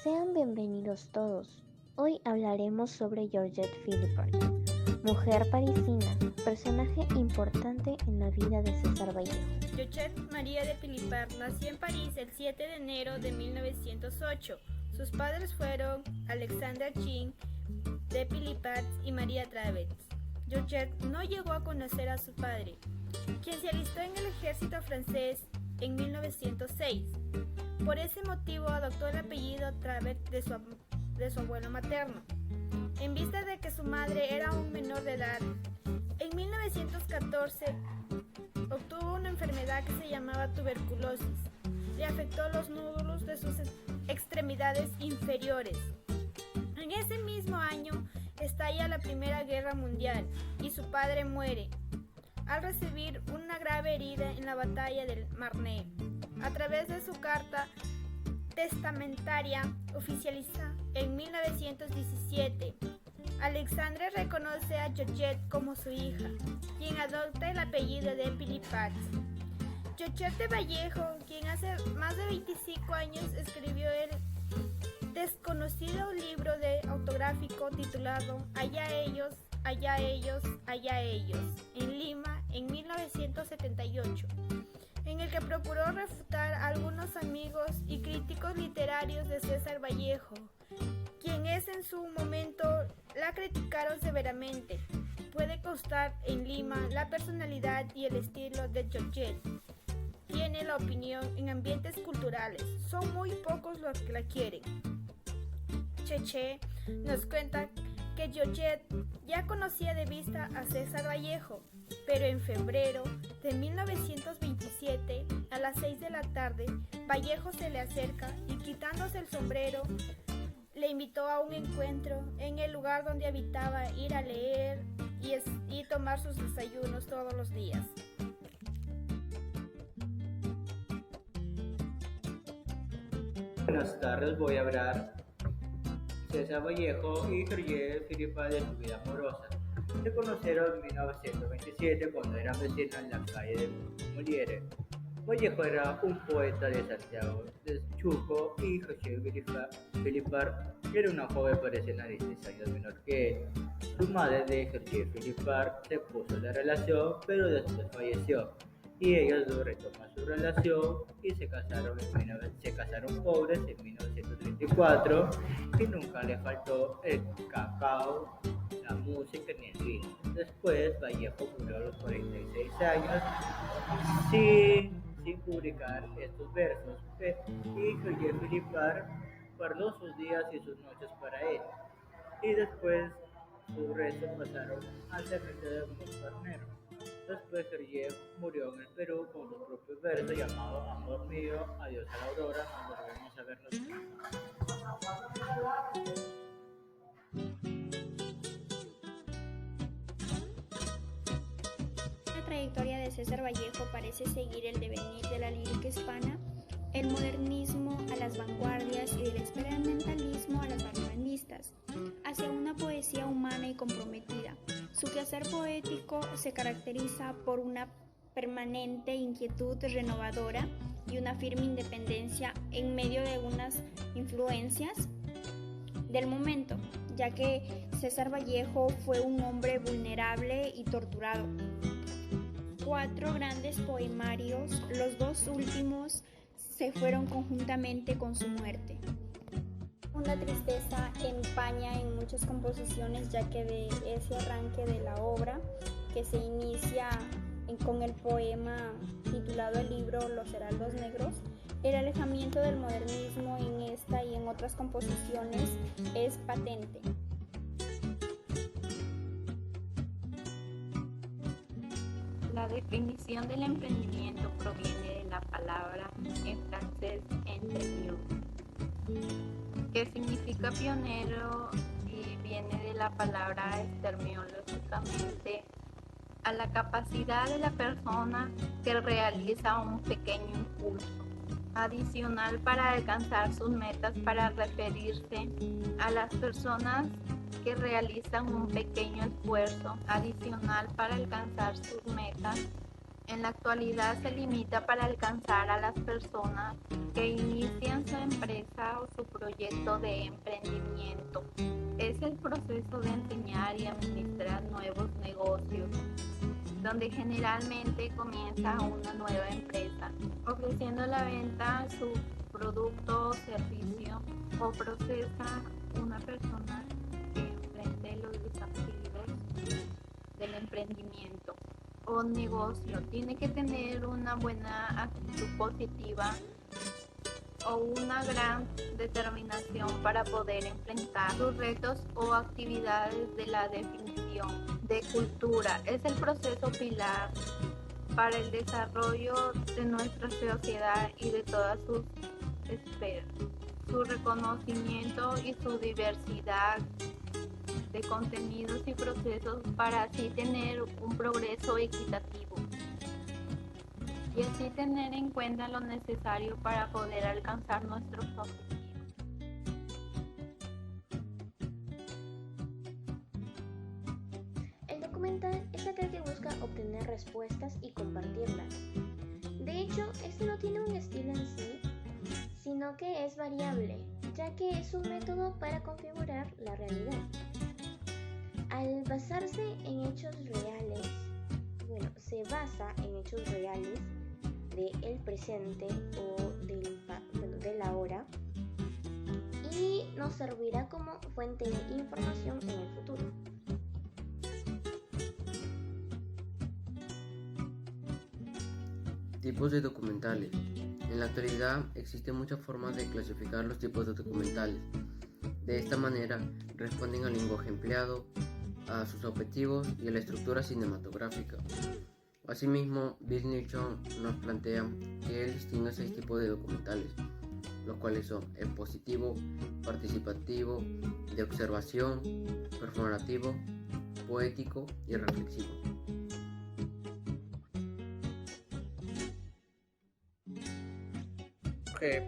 Sean bienvenidos todos. Hoy hablaremos sobre Georgette Philippart, mujer parisina, personaje importante en la vida de César Vallejo. Georgette Marie de Philippart nació en París el 7 de enero de 1908. Sus padres fueron Alexandre Jean de Philippart y María Travers. Georgette no llegó a conocer a su padre, quien se alistó en el ejército francés en 1906. Por ese motivo adoptó el apellido Travers de su abuelo materno, en vista de que su madre era un menor de edad. En 1914 obtuvo una enfermedad que se llamaba tuberculosis. Le afectó los nódulos de sus extremidades inferiores. En ese mismo año estalla la Primera Guerra Mundial y su padre muere al recibir una grave herida en la batalla del Marne. A través de su carta testamentaria oficializa en 1917, Alexandre reconoce a Georgette como su hija, quien adopta el apellido de Philippart. Georgette de Vallejo, quien hace más de 25 años escribió el desconocido libro de autográfico titulado Allá ellos, allá ellos, allá ellos, en Lima en 1978, en el que procuró refutar a algunos amigos y críticos literarios de César Vallejo, quienes en su momento la criticaron severamente. Puede constar en Lima la personalidad y el estilo de Georgette. Tiene la opinión en ambientes culturales, son muy pocos los que la quieren. Cheche nos cuenta que Georgette ya conocía de vista a César Vallejo, pero en febrero de 1927, a las 6 de la tarde, Vallejo se le acerca y quitándose el sombrero, le invitó a un encuentro en el lugar donde habitaba, ir a leer y tomar sus desayunos todos los días. Buenas tardes, voy a hablar César Vallejo y Georgette Philippart de su vida amorosa. Se conocieron en 1927 cuando eran vecinos en la calle de Molière. Vallejo era un poeta de Santiago de Chuco y Georgette Philippart era una joven parecida 16 años menor que él. Su madre de Georgette Philippart se puso en la relación, pero después falleció. Y ellos dos retoman su relación y se casaron pobres en 1934 y nunca le faltó el cacao, la música ni el vino. Después Vallejo murió a los 46 años sin publicar estos versos y Georgette Philippart guardó sus días y sus noches para él y después sus restos pasaron al cementerio de Montparnasse. Después Georgette murió en el Perú con sus propios versos llamados Amor mío, adiós a la aurora, nos volvemos a vernos. La trayectoria de César Vallejo parece seguir el devenir de la lírica hispana, el modernismo a las vanguardias y del experimentalismo a las vanguardistas, hacia una poesía humana y comprometida. Su quehacer poético se caracteriza por una permanente inquietud renovadora y una firme independencia en medio de unas influencias del momento, ya que César Vallejo fue un hombre vulnerable y torturado. 4 grandes poemarios, los 2 últimos se fueron conjuntamente con su muerte. Una tristeza empaña en muchas composiciones, ya que de ese arranque de la obra, que se inicia con el poema titulado El libro Los Heraldos Negros, el alejamiento del modernismo en esta y en otras composiciones es patente. La definición del emprendimiento proviene de la palabra en francés entrepreneur, que significa pionero y viene de la palabra etimológicamente a la capacidad de la persona que realiza un pequeño impulso adicional para alcanzar sus metas, para referirse a las personas que realizan un pequeño esfuerzo adicional para alcanzar sus metas En la actualidad se limita para alcanzar a las personas que inician su empresa o su proyecto de emprendimiento. Es el proceso de enseñar y administrar nuevos negocios, donde generalmente comienza una nueva empresa, ofreciendo la venta su producto o servicio, o procesa una persona que enfrente los desafíos del emprendimiento o negocio. Tiene que tener una buena actitud positiva o una gran determinación para poder enfrentar los retos o actividades de la definición de cultura. Es el proceso pilar para el desarrollo de nuestra sociedad y de todas sus esferas. Su reconocimiento y su diversidad de contenidos y procesos para así tener un progreso equitativo y así tener en cuenta lo necesario para poder alcanzar nuestros objetivos. El documental es aquel que busca obtener respuestas y compartirlas. De hecho, este no tiene un estilo en sí, sino que es variable, ya que es un método para configurar la realidad. Al basarse en hechos reales, se basa en hechos reales del presente o del ahora, y nos servirá como fuente de información en el futuro. Tipos de documentales. En la actualidad existen muchas formas de clasificar los tipos de documentales. De esta manera responden al lenguaje empleado, a sus objetivos y a la estructura cinematográfica. Asimismo, Bill Nilsson nos plantea que él distingue 6 tipos de documentales, los cuales son expositivo, participativo, de observación, performativo, poético y reflexivo.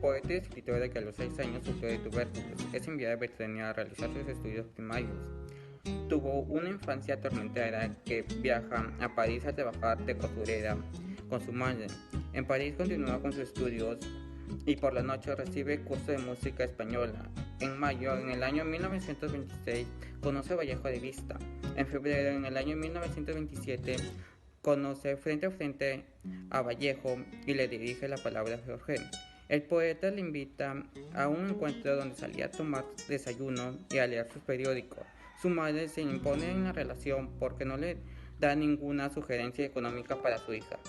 Poeta y escritora que a los 6 años sufrió de tubérculos, es enviada a Bretaña a realizar sus estudios primarios. Tuvo una infancia atormentada que viaja a París a trabajar de costurera con su madre. En París continúa con sus estudios y por la noche recibe curso de música española. En mayo, en el año 1926, conoce a Vallejo de vista. En febrero, en el año 1927, conoce frente a frente a Vallejo y le dirige la palabra a Jorge. El poeta le invita a un encuentro donde salía a tomar desayuno y a leer sus periódicos. Su madre se impone en la relación porque no le da ninguna sugerencia económica para su hija.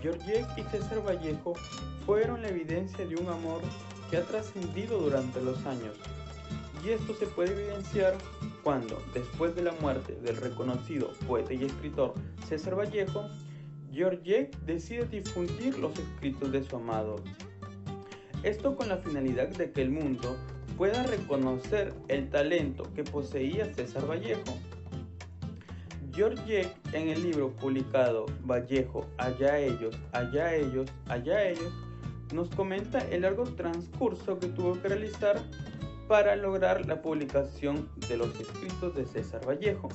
Georgette y César Vallejo fueron la evidencia de un amor que ha trascendido durante los años. Y esto se puede evidenciar cuando, después de la muerte del reconocido poeta y escritor César Vallejo, Georgette decide difundir los escritos de su amado. Esto con la finalidad de que el mundo pueda reconocer el talento que poseía César Vallejo. Georgette, en el libro publicado Vallejo, allá ellos, allá ellos, allá ellos, nos comenta el largo transcurso que tuvo que realizar para lograr la publicación de los escritos de César Vallejo.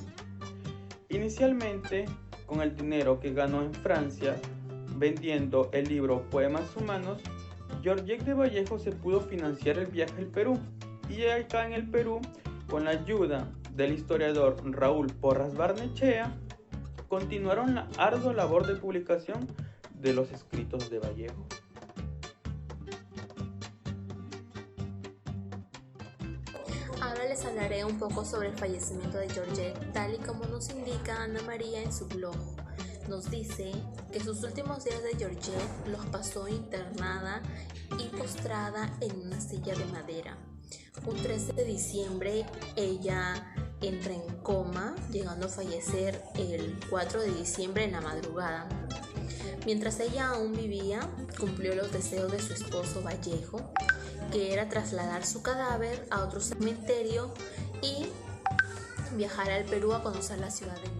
Inicialmente, con el dinero que ganó en Francia vendiendo el libro Poemas Humanos, Georgette de Vallejo se pudo financiar el viaje al Perú, y acá en el Perú, con la ayuda del historiador Raúl Porras Barnechea, continuaron la ardua labor de publicación de los escritos de Vallejo. Ahora les hablaré un poco sobre el fallecimiento de Georgette, tal y como nos indica Ana María en su blog. Nos dice que sus últimos días de Georgette los pasó internada y postrada en una silla de madera. Un 13 de diciembre ella entra en coma, llegando a fallecer el 4 de diciembre en la madrugada. Mientras ella aún vivía, cumplió los deseos de su esposo Vallejo, que era trasladar su cadáver a otro cementerio y viajar al Perú a conocer la ciudad de Lima.